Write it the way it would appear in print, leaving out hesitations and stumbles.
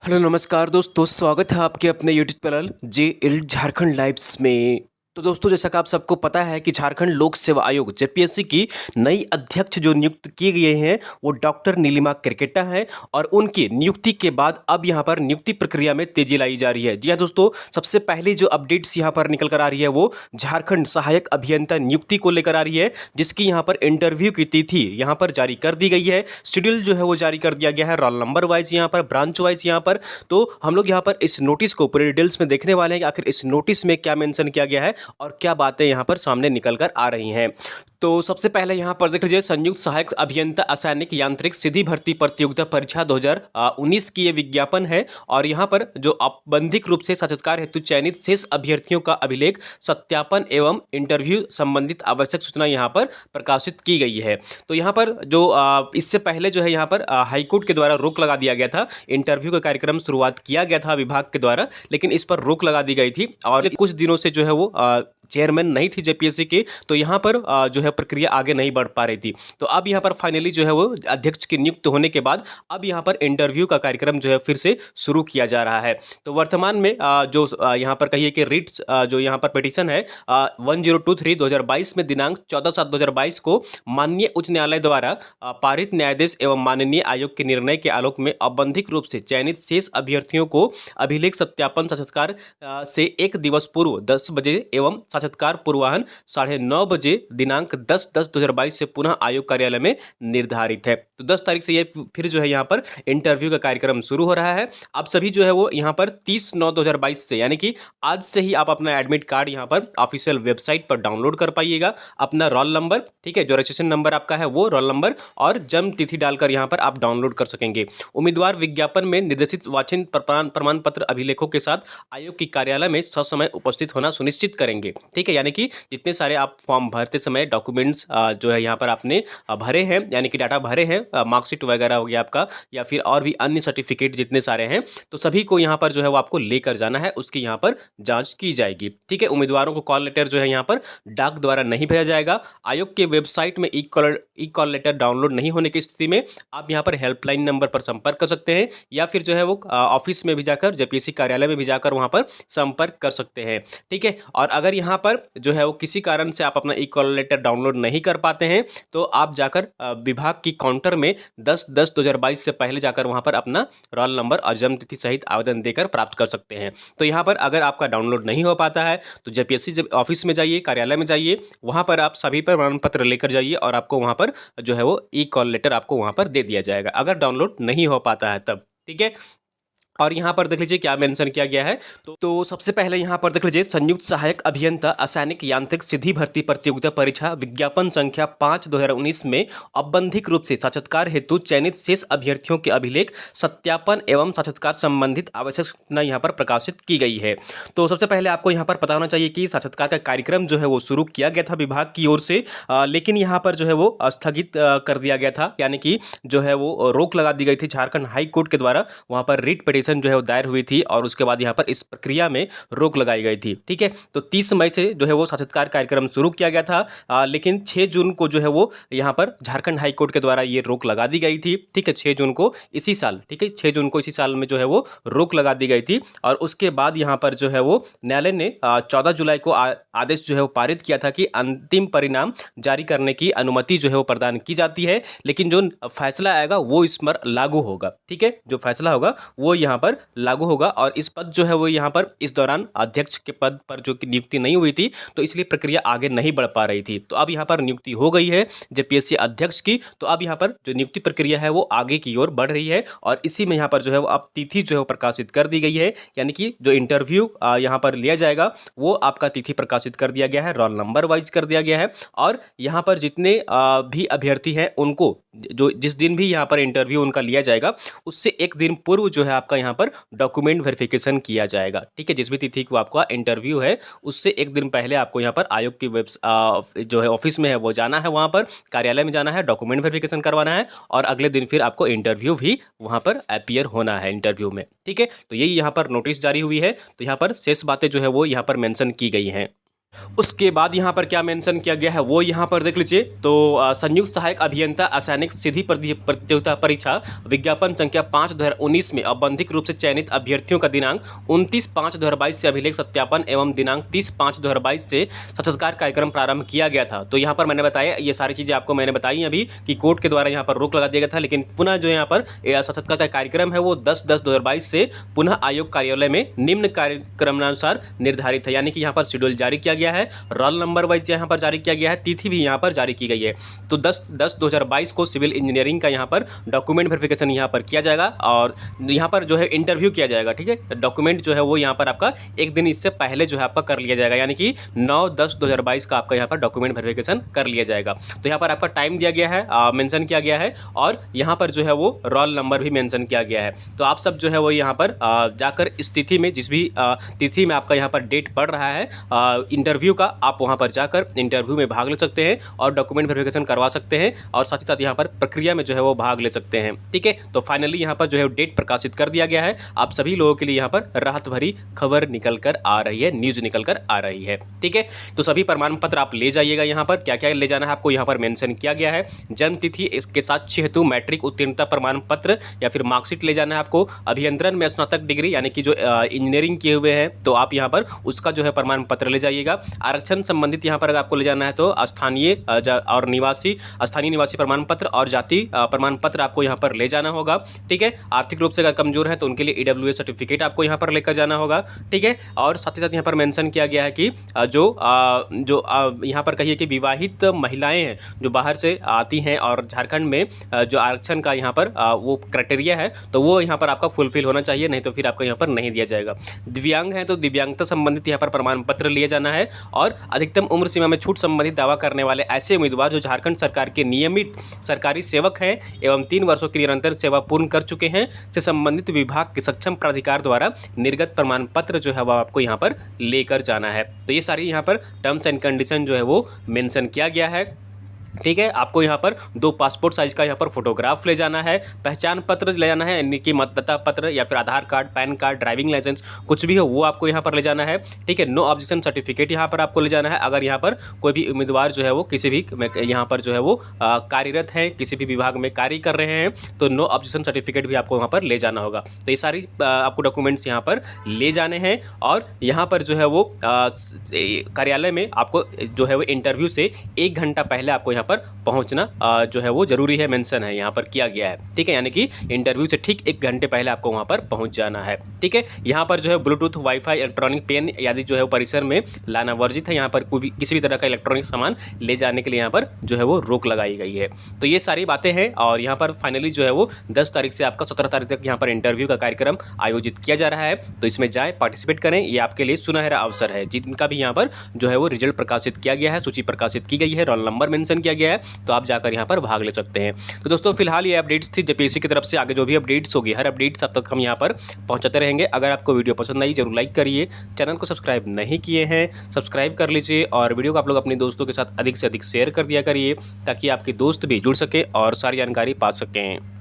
Hello नमस्कार दोस्तों, स्वागत है आपके अपने यूट्यूब चैनल जे झारखंड लाइव्स में। तो दोस्तों, जैसा कि आप सबको पता है कि झारखंड लोक सेवा आयोग जेपीएससी की नई अध्यक्ष जो नियुक्त किए गए हैं वो डॉक्टर नीलिमा केरकेट्टा हैं। और उनकी नियुक्ति के बाद अब यहाँ पर नियुक्ति प्रक्रिया में तेजी लाई जा रही है। जी हाँ दोस्तों, सबसे पहले जो अपडेट्स यहाँ पर निकल कर आ रही है वो झारखंड सहायक अभियंता नियुक्ति को लेकर आ रही है, जिसकी यहाँ पर इंटरव्यू की तिथि यहाँ पर जारी कर दी गई है। शेड्यूल जो है वो जारी कर दिया गया है, रोल नंबर वाइज यहाँ पर, ब्रांच वाइज यहाँ पर। तो हम लोग यहाँ पर इस नोटिस को पूरे डिटेल्स में देखने वाले हैं कि आखिर इस नोटिस में क्या मेंशन किया गया है और क्या बातें यहाँ पर सामने निकल कर आ रही हैं। तो सबसे पहले यहाँ पर देख लीजिए, संयुक्त सहायक अभियंता असैनिक यांत्रिक सीधी भर्ती प्रतियोगिता परीक्षा 2019 की ये विज्ञापन है। और यहाँ पर जो औपबंधिक रूप से साक्षात्कार हेतु चयनित शेष अभ्यर्थियों का अभिलेख सत्यापन एवं इंटरव्यू संबंधित आवश्यक सूचना यहाँ पर प्रकाशित की गई है। तो यहाँ पर जो इससे पहले जो है यहाँ पर हाईकोर्ट के द्वारा रोक लगा दिया गया था। इंटरव्यू का कार्यक्रम शुरुआत किया गया था विभाग के द्वारा, लेकिन इस पर रोक लगा दी गई थी और कुछ दिनों से जो है वो चेयरमैन नहीं थी जेपीएससी के, तो यहाँ पर जो है प्रक्रिया आगे नहीं बढ़ पा रही थी। तो अब यहाँ पर फाइनली जो है वो अध्यक्ष की नियुक्त होने के बाद अब यहाँ पर इंटरव्यू का कार्यक्रम जो है फिर से शुरू किया जा रहा है। तो वर्तमान में जो यहाँ पर कहिए कि रिट्स जो यहाँ पर पिटीशन है 1023/2022 में दिनांक 14/7/2022 को माननीय उच्च न्यायालय द्वारा पारित न्यायाधीश एवं माननीय आयोग के निर्णय के आलोक में औपबंधिक रूप से चयनित शेष अभ्यर्थियों को अभिलेख सत्यापन साक्षात्कार से एक दिवस पूर्व 10 बजे एवं साक्षात्कार पूर्वाह्न 9:30 बजे दिनांक 10/10/2022 से पुनः आयोग कार्यालय में निर्धारित है। तो 10 तारीख से ये फिर जो है यहाँ पर इंटरव्यू का कार्यक्रम शुरू हो रहा है। आप सभी जो है वो यहाँ पर 30/9/2022 से, यानी कि आज से ही आप अपना एडमिट कार्ड यहाँ पर ऑफिशियल वेबसाइट पर डाउनलोड कर पाइएगा। अपना रोल नंबर, ठीक है, जो रजिस्ट्रेशन नंबर आपका है वो रोल नंबर और जन्म तिथि डालकर यहाँ पर आप डाउनलोड कर सकेंगे। उम्मीदवार विज्ञापन में निर्देशित वाचन प्रमाण पत्र अभिलेखों के साथ आयोग की कार्यालय में ससमय उपस्थित होना सुनिश्चित करेंगे। ठीक है, यानी कि जितने सारे आप फॉर्म भरते समय डॉक्यूमेंट्स जो है यहाँ पर आपने भरे हैं, यानी कि डाटा भरे हैं, मार्कशीट वगैरह हो गया आपका, या फिर और भी अन्य सर्टिफिकेट जितने सारे हैं, तो सभी को यहाँ पर जो है वो आपको लेकर जाना है, उसकी यहाँ पर जांच की जाएगी। ठीक है, उम्मीदवारों को कॉल लेटर जो है यहाँ पर डाक द्वारा नहीं भेजा जाएगा। आयोग के वेबसाइट में ई कॉल लेटर डाउनलोड नहीं होने की स्थिति में आप यहाँ पर हेल्पलाइन नंबर पर संपर्क कर सकते हैं, या फिर जो है वो ऑफिस में भी जाकर, जेपीएससी कार्यालय में भी जाकर वहाँ पर संपर्क कर सकते हैं। ठीक है, और अगर यहाँ पर जो है वो किसी कारण से आप अपना ई कॉल लेटर डाउनलोड नहीं कर पाते हैं तो आप जाकर विभाग की काउंटर में 10/10/2022 से पहले जाकर वहाँ पर अपना रोल नंबर और जन्म तिथि सहित आवेदन देकर प्राप्त कर सकते हैं। तो यहाँ पर अगर आपका डाउनलोड नहीं हो पाता है तो जेपीएससी ऑफिस में जाइए, कार्यालय में जाइए, वहाँ पर आप सभी प्रमाण पत्र लेकर जाइए और आपको वहाँ पर जो है वो ई कॉल लेटर आपको वहाँ पर दे दिया जाएगा, अगर डाउनलोड नहीं हो पाता है तब। ठीक है, और यहाँ पर देख लीजिए क्या मेंशन किया गया है। तो सबसे पहले यहाँ पर देख लीजिए, संयुक्त सहायक अभियंता असैनिक यांत्रिक सीधी भर्ती प्रतियोगिता परीक्षा विज्ञापन संख्या 5/2019 में औपबंधिक रूप से साक्षात्कार हेतु चयनित शेष अभ्यर्थियों के अभिलेख सत्यापन एवं साक्षात्कार संबंधित आवश्यक सूचना यहाँ पर प्रकाशित की गई है। तो सबसे पहले आपको यहाँ पर पता होना चाहिए कि साक्षात्कार का कार्यक्रम जो है वो शुरू किया गया था विभाग की ओर से, लेकिन यहाँ पर जो है वो स्थगित कर दिया गया था, यानी कि जो है वो रोक लगा दी गई थी झारखंड हाई कोर्ट के द्वारा। वहाँ पर रिट पिटीशन जो है वो दायर हुई थी और उसके बाद यहाँ पर इस प्रक्रिया में रोक लगाई गई थी। ठीक है, तो 30 मई से जो है वो साक्षात्कार कार्यक्रम शुरू किया गया था, लेकिन 6 जून को जो है वो यहाँ पर झारखंड हाई कोर्ट के द्वारा ये रोक लगा दी गई थी। ठीक है, 6 जून को इसी साल, ठीक है, 6 जून को इसी साल में जो है वो रोक लगा दी गई थी। और उसके बाद यहाँ पर जो है वो न्यायालय ने 14 जुलाई को आदेश जो है वो पारित किया था कि अंतिम परिणाम जारी करने की अनुमति जो है वो प्रदान की जाती है, लेकिन जो फैसला आएगा वो इस पर लागू होगा। ठीक है, जो फैसला होगा वो यहाँ पर लागू होगा। और इस पद जो है वो यहाँ पर इस दौरान अध्यक्ष के पद पर जो कि नियुक्ति नहीं हुई थी, तो इसलिए प्रक्रिया आगे नहीं बढ़ पा रही थी। तो अब यहाँ पर नियुक्ति हो गई है जेपीएससी अध्यक्ष की, तो अब यहाँ पर जो नियुक्ति प्रक्रिया है वो आगे की ओर बढ़ रही है। और इसी में यहाँ पर जो है वो अब तिथि जो है वो प्रकाशित कर दी गई है, यानी कि जो इंटरव्यू यहाँ पर लिया जाएगा वो आपका तिथि प्रकाशित कर दिया गया है, रोल नंबर वाइज कर दिया गया है। और यहाँ पर जितने भी अभ्यर्थी हैं उनको जो जिस दिन भी यहाँ पर इंटरव्यू उनका लिया जाएगा उससे एक दिन पूर्व जो है आपका यहाँ पर डॉक्यूमेंट वेरिफिकेशन किया जाएगा। ठीक है, जिस भी तिथि को आपका इंटरव्यू है उससे एक दिन पहले आपको यहाँ पर आयोग की जो है ऑफिस में है वो जाना है, वहाँ पर कार्यालय में जाना है, डॉक्यूमेंट वेरिफिकेशन करवाना है और अगले दिन फिर आपको इंटरव्यू भी वहाँ पर अपीयर होना है इंटरव्यू में। ठीक है, तो यही यहाँ पर नोटिस जारी हुई है। तो यहाँ पर शेष बातें जो है वो यहाँ पर मेंशन की गई हैं। उसके बाद यहाँ पर क्या मेंशन किया गया है वो यहाँ पर देख लीजिए। तो संयुक्त सहायक अभियंता असैनिक सीधी प्रतियोगिता परीक्षा विज्ञापन संख्या 5/2019 में औपबंधिक रूप से चयनित अभ्यर्थियों का दिनांक 29/5/2022 से अभिलेख सत्यापन एवं दिनांक 30/5/2022 से साक्षात्कार कार्यक्रम प्रारंभ किया गया था। तो यहाँ पर मैंने बताया ये सारी चीज़ें आपको मैंने बताई अभी कि कोर्ट के द्वारा यहाँ पर रोक लगा दिया गया था, लेकिन पुनः जो यहाँ पर साक्षात्कार का कार्यक्रम है वो 10/10/2022 से पुनः आयोग कार्यालय में निम्न कार्यक्रमानुसार निर्धारित है। यानी कि यहाँ पर शेड्यूल जारी किया गया है, रोल नंबर वाइज यहाँ पर जारी किया गया है, तिथि भी यहाँ पर जारी की गई है। तो 10/10/2022 को सिविल इंजीनियरिंग का यहाँ पर डॉक्यूमेंट वेरिफिकेशन यहाँ पर किया जाएगा और यहाँ पर जो है इंटरव्यू किया जाएगा। ठीक है, डॉक्यूमेंट जो है वो यहाँ पर आपका एक दिन इससे पहले जो है आपका कर लिया जाएगा, यानी कि 9/10/2022 का आपका यहाँ पर डॉक्यूमेंट वेरिफिकेशन कर लिया जाएगा। तो यहाँ पर आपका टाइम दिया गया है, मेंशन किया गया है और यहाँ पर जो है वो रोल नंबर भी मेंशन किया गया है। तो आप सब जो है वो यहाँ पर जाकर इस तिथि में जिस भी तिथि में आपका यहाँ पर डेट पड़ रहा है इंटरव्यू का, आप वहाँ पर जाकर इंटरव्यू में भाग ले सकते हैं और डॉक्यूमेंट वेरिफिकेशन करवा सकते हैं और साथ ही साथ यहाँ पर प्रक्रिया में जो है वो भाग ले सकते हैं। ठीक है, तो फाइनली यहाँ पर जो है डेट प्रकाशित कर दिया गया है। आप सभी लोगों के लिए यहाँ पर राहत भरी खबर निकल कर आ रही है, न्यूज़ निकल कर आ रही है। ठीक है, तो सभी प्रमाण पत्र आप ले जाइएगा। यहाँ पर क्या क्या ले जाना है आपको यहाँ पर मेंशन किया गया है। जन्म तिथि इसके साक्ष्य हेतु मैट्रिक उत्तीर्णता प्रमाण पत्र या फिर मार्कशीट ले जाना है आपको। अभियंत्रण में स्नातक डिग्री यानी कि जो इंजीनियरिंग किए हुए हैं तो आप यहाँ पर उसका जो है प्रमाण पत्र ले जाइएगा। आरक्षण संबंधित यहाँ पर अगर आपको ले जाना है तो स्थानीय निवासी प्रमाण पत्र और जाति प्रमाण पत्र आपको यहाँ पर ले जाना होगा। ठीक है, आर्थिक रूप से अगर कमजोर है तो उनके लिए EWS सर्टिफिकेट आपको यहाँ पर लेकर जाना होगा। ठीक है, और साथ ही साथ यहाँ पर मेंशन किया गया है कि जो यहाँ पर कहिए कि विवाहित महिलाएं हैं जो बाहर से आती हैं और झारखंड में जो आरक्षण का यहाँ पर वो क्राइटेरिया है तो वो यहाँ पर आपका फुलफिल होना चाहिए, नहीं तो फिर आपको यहाँ पर नहीं दिया जाएगा। दिव्यांग हैं तो दिव्यांगता संबंधित यहाँ पर प्रमाण पत्र लिए जाना है और अधिकतम उम्र सीमा में छूट संबंधित दावा करने वाले ऐसे उम्मीदवार जो झारखंड सरकार के नियमित सरकारी सेवक हैं एवं 3 वर्षों की निरंतर सेवा पूर्ण कर चुके हैं से संबंधित विभाग के सक्षम प्राधिकार द्वारा निर्गत प्रमाण पत्र जो है वो आपको यहाँ पर लेकर जाना है। तो ये सारी यहाँ पर टर्म्स एंड कंडीशन जो है वो मेंशन किया गया है। ठीक है, आपको यहाँ पर 2 पासपोर्ट साइज का यहाँ पर फोटोग्राफ ले जाना है, पहचान पत्र ले जाना है यानी कि मतदाता पत्र या फिर Aadhaar card, PAN card, driving licence कुछ भी हो वो आपको यहाँ पर ले जाना है। ठीक है, नो ऑब्जेक्शन सर्टिफिकेट यहाँ पर आपको ले जाना है। अगर यहाँ पर कोई भी उम्मीदवार जो है वो किसी भी यहाँ पर जो है वो कार्यरत है, किसी भी विभाग में कार्य कर रहे हैं तो नो ऑब्जेक्शन सर्टिफिकेट भी आपको वहाँ पर ले जाना होगा। तो ये सारी आपको डॉक्यूमेंट्स यहाँ पर ले जाने हैं और यहाँ पर जो है वो कार्यालय में आपको जो है वो इंटरव्यू से 1 घंटा पहले आपको यहाँ पर पहुंचना जो है वो जरूरी है, मेंशन है यहाँ पर किया गया है। ठीक है, यानी कि इंटरव्यू से ठीक 1 घंटे पहले आपको वहाँ पर पहुंच जाना है। ठीक है, यहाँ पर जो है ब्लूटूथ, वाईफाई, इलेक्ट्रॉनिक पेन आदि जो है वो परिसर में लाना वर्जित है। यहाँ पर कोई भी किसी भी तरह का इलेक्ट्रॉनिक सामान ले जाने के लिए यहाँ पर जो है वो रोक लगाई गई है। तो ये सारी बातें हैं और यहाँ पर फाइनली जो है वो 10 तारीख से आपका 17 तारीख तक यहाँ पर इंटरव्यू का कार्यक्रम आयोजित किया जा रहा है। तो इसमें जाएँ, पार्टिसिपेट करें, ये आपके लिए सुनहरा अवसर है। जिनका भी यहाँ पर जो है वो रिजल्ट प्रकाशित किया गया है, सूची प्रकाशित की गई है, रोल नंबर मेंशन किया गया है, तो आप जाकर यहाँ पर भाग ले सकते हैं। तो दोस्तों फिलहाल ये अपडेट्स थी जेपीएससी की तरफ से। आगे जो भी अपडेट्स होगी हर अपडेट्स अब तक हम यहाँ पर पहुँचाते रहेंगे। अगर आपको वीडियो पसंद आई जरूर लाइक करिए, चैनल को सब्सक्राइब नहीं किए हैं सब्सक्राइब कर लीजिए और वीडियो को आप लोग अपने दोस्तों के साथ अधिक से अधिक शेयर कर दिया करिए ताकि आपके दोस्त भी जुड़ सकें और सारी जानकारी पा सकें।